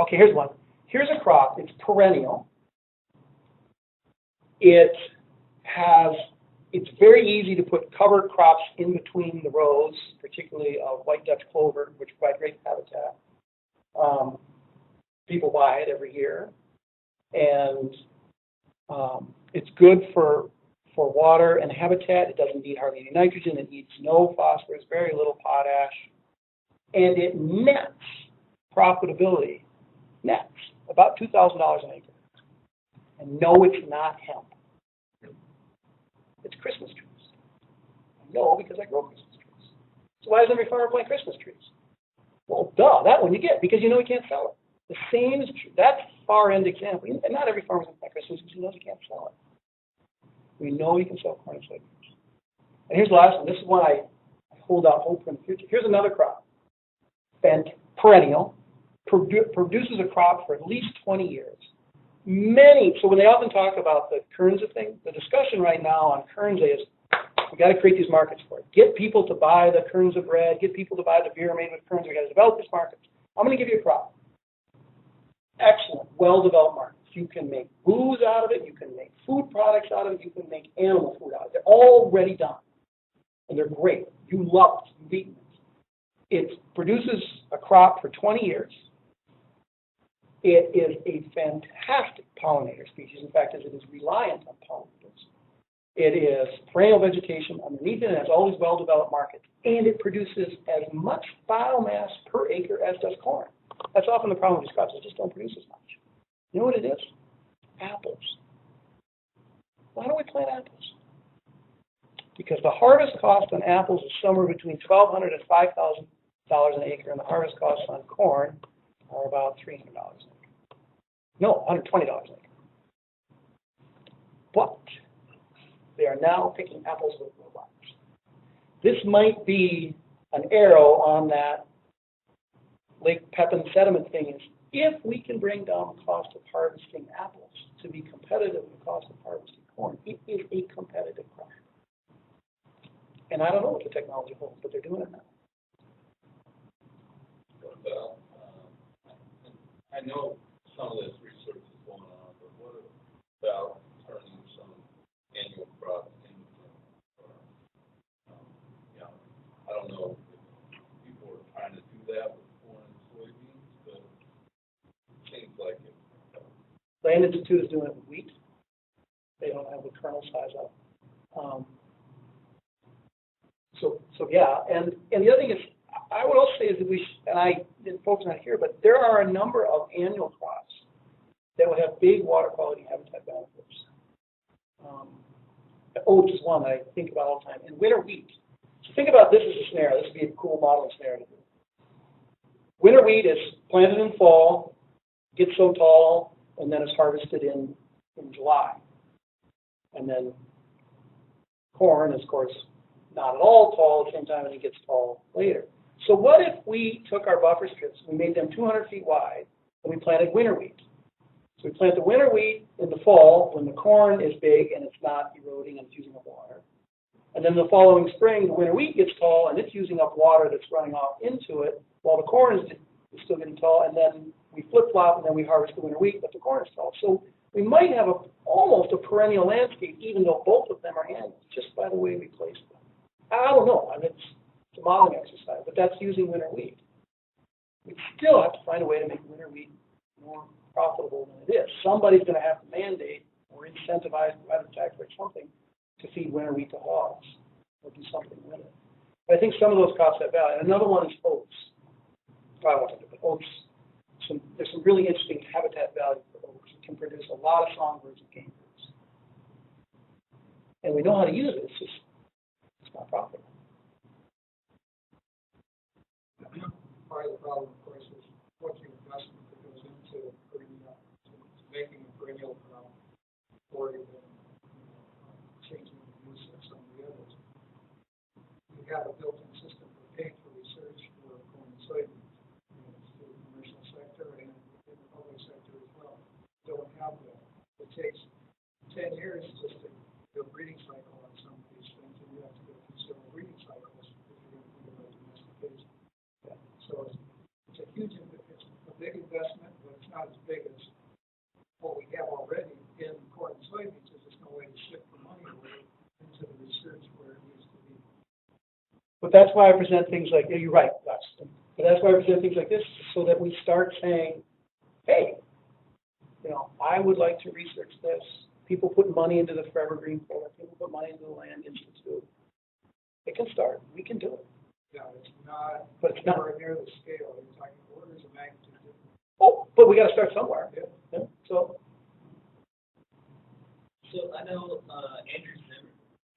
Okay, here's one. Here's a crop. It's perennial. It's very easy to put cover crops in between the rows, particularly of white Dutch clover, which provide great habitat. People buy it every year, and it's good for water and habitat. It doesn't need hardly any nitrogen. It needs no phosphorus, very little potash, and it nets profitability. Nets about $2,000 an acre. And no, it's not hemp. It's Christmas trees. No, because I grow Christmas trees. So why doesn't every farmer plant Christmas trees? Well, duh, that one you get, because you know you can't sell it. The same is true. That's far-end example. And not every farmer can plant Christmas because he knows he can't sell it. We know you can sell corn and soybeans. And here's the last one. This is one I hold out hope for in the future. Here's another crop. Perennial. Produces a crop for at least 20 years. So when they often talk about the Kernza thing, the discussion right now on Kernza is we got to create these markets for it. Get people to buy the Kernza bread. Get people to buy the beer made with Kernza. We got to develop these markets. I'm going to give you a crop. Excellent, well-developed markets. You can make booze out of it. You can make food products out of it. You can make animal food out of it. They're already done, and they're great. You love it. You've eaten it. It produces a crop for 20 years. It is a fantastic pollinator species. In fact, as it is reliant on pollinators. It is perennial vegetation underneath it and has all these well-developed markets. And it produces as much biomass per acre as does corn. That's often the problem with these crops. They just don't produce as much. You know what it is? Apples. Why do we plant apples? Because the harvest cost on apples is somewhere between $1,200 and $5,000 an acre, and the harvest costs on corn are about $300 an acre. No, $120 an acre. But they are now picking apples with robots. This might be an arrow on that Lake Pepin sediment thing is if we can bring down the cost of harvesting apples to be competitive with the cost of harvesting corn, it is a competitive crop. And I don't know what the technology holds, but they're doing it now. I know some of this research is going on, but what about turning some annual crops into Land Institute is doing it with wheat. They don't have the kernel size up. So yeah, and the other thing is, I would also say is that and folks not here, but there are a number of annual crops that would have big water quality habitat benefits. Oats is one that I think about all the time, and winter wheat. So think about this as a scenario. This would be a cool modeling scenario to do. Winter wheat is planted in fall, gets so tall, and then is harvested in July. And then corn is, of course, not at all tall at the same time, and it gets tall later. So what if we took our buffer strips, we made them 200 feet wide, and we planted winter wheat? So we plant the winter wheat in the fall when the corn is big and it's not eroding and it's using up water. And then the following spring, the winter wheat gets tall and it's using up water that's running off into it while the corn is still getting tall. And then we flip-flop and then we harvest the winter wheat, but the corn is tall. So we might have almost a perennial landscape, even though both of them are annuals, just by the way we place them. I don't know. I mean, it's a modeling exercise, but that's using winter wheat. We still have to find a way to make winter wheat more profitable than it is. Somebody's going to have to mandate or incentivize private tax or something to feed winter wheat to hogs or do something with it. But I think some of those crops have value. And another one is oats. I won't do it, but oats. There's some really interesting habitat value for oats. It can produce a lot of songbirds and game birds. And we know how to use it. It's not profitable. Part of the problem, of course, is what's the investment that goes into making a perennial crop or even changing the use of some of the others. We have a built-in system for paying for research for corn and soybeans. Through the commercial sector and in the public sector as well. Don't have that. It takes 10 years just to do a breeding cycle on some of these things, and you have to go through several breeding cycles if you're going to think about domestication. Yeah. So it's a huge, it's a big investment, but it's not as big as what we have already in corn and soybeans. There's just no way to shift the money away into the research where it needs to be. But that's why I present things like, you're right, Dustin. But that's why I present things like this, so that we start saying, hey, I would like to research this. People put money into the Forever Green Program. People put money into the Land Institute. It can start. We can do it. Yeah, it's not. But it's not near the scale. You're talking orders of magnitude. Oh, but we got to start somewhere. Yeah. So I know Andrew Zimmer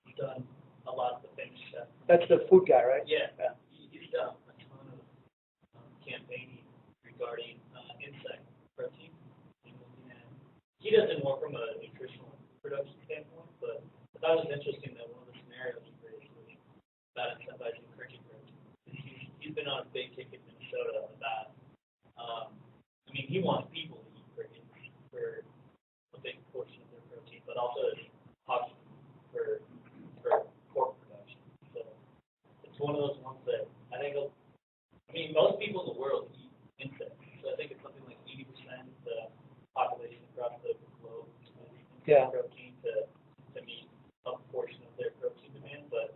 has done a lot of the famous stuff. That's the food guy, right? Yeah. He's done a ton of campaigning regarding insect protein. He does it more from a nutritional production standpoint, but I thought it was interesting that one of the scenarios he raised was about incentivizing cricket protein. He's been on a big kick in Minnesota about, he wants people to eat cricket for a big portion of their protein, but also hogs for pork production. So it's one of those ones that I think, most people in the world eat insects. So I think it's something like 80% of the population across the globe eats protein to meet a portion of their protein demand. But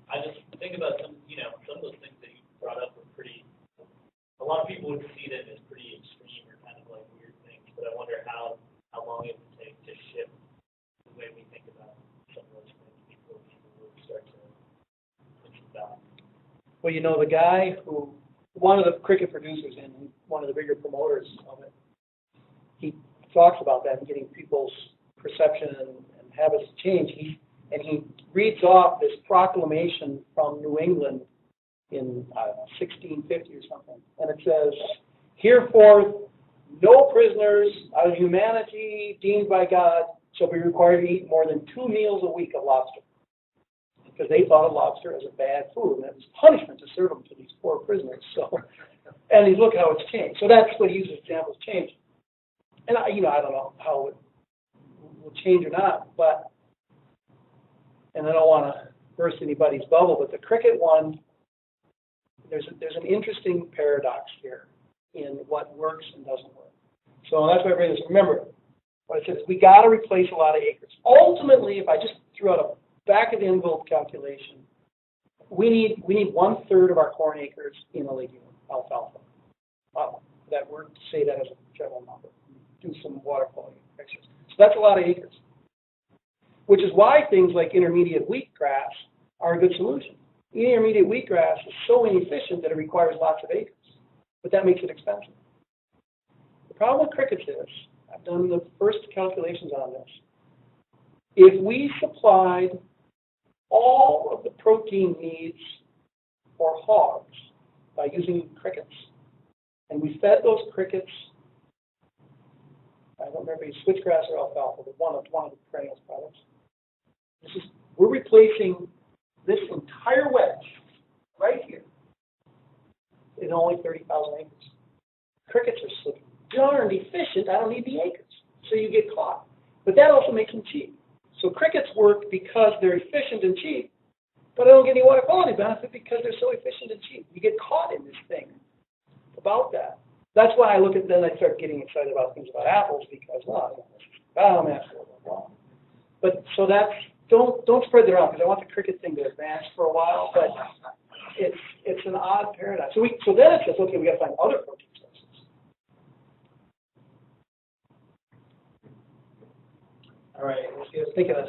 I just think about some of those things that you brought up were pretty. A lot of people would see them as pretty extreme or kind of like weird things. But I wonder how long it would take to shift the way we think about some of those things before people would start to think about. Well, the guy one of the cricket producers and one of the bigger promoters of it, he talks about that and getting people's perception and habits to change. He reads off this proclamation from New England in 1650 or something, and it says, "Hereforth, no prisoners out of humanity deemed by God shall be required to eat more than 2 meals a week of lobster," because they thought of lobster as a bad food, and it was punishment to serve them to these poor prisoners. So, and you look how it's changed. So that's what he uses examples change. And I don't know how it will change or not, but, and I don't want to burst anybody's bubble, but the cricket one, there's an interesting paradox here in what works and doesn't work. So that's why I bring this. Remember, what I said is we got to replace a lot of acres. Ultimately, if I just threw out a back-of-the-envelope calculation, we need 1/3 of our corn acres in a legume, alfalfa. Wow, that word, say that as a general number. do some water quality fixes. So that's a lot of acres, which is why things like intermediate wheatgrass are a good solution. Intermediate wheatgrass is so inefficient that it requires lots of acres, but that makes it expensive. The problem with crickets is, I've done the first calculations on this. If we supplied all of the protein needs for hogs by using crickets, and we fed those crickets, I don't remember if it's switchgrass or alfalfa, but one of the perennials products. We're replacing this entire wedge right here in only 30,000 acres. Crickets are so darned efficient, I don't need the acres. So you get caught. But that also makes them cheap. So crickets work because they're efficient and cheap, but I don't get any water quality benefit because they're so efficient and cheap. You get caught in this thing about that. That's why I look at then I start getting excited about things about apples because well, but so that's don't spread it around because I want the cricket thing to advance for a while, but it's an odd paradigm. So then it says, okay, we got to find other protein sources. All right, let's get thinking of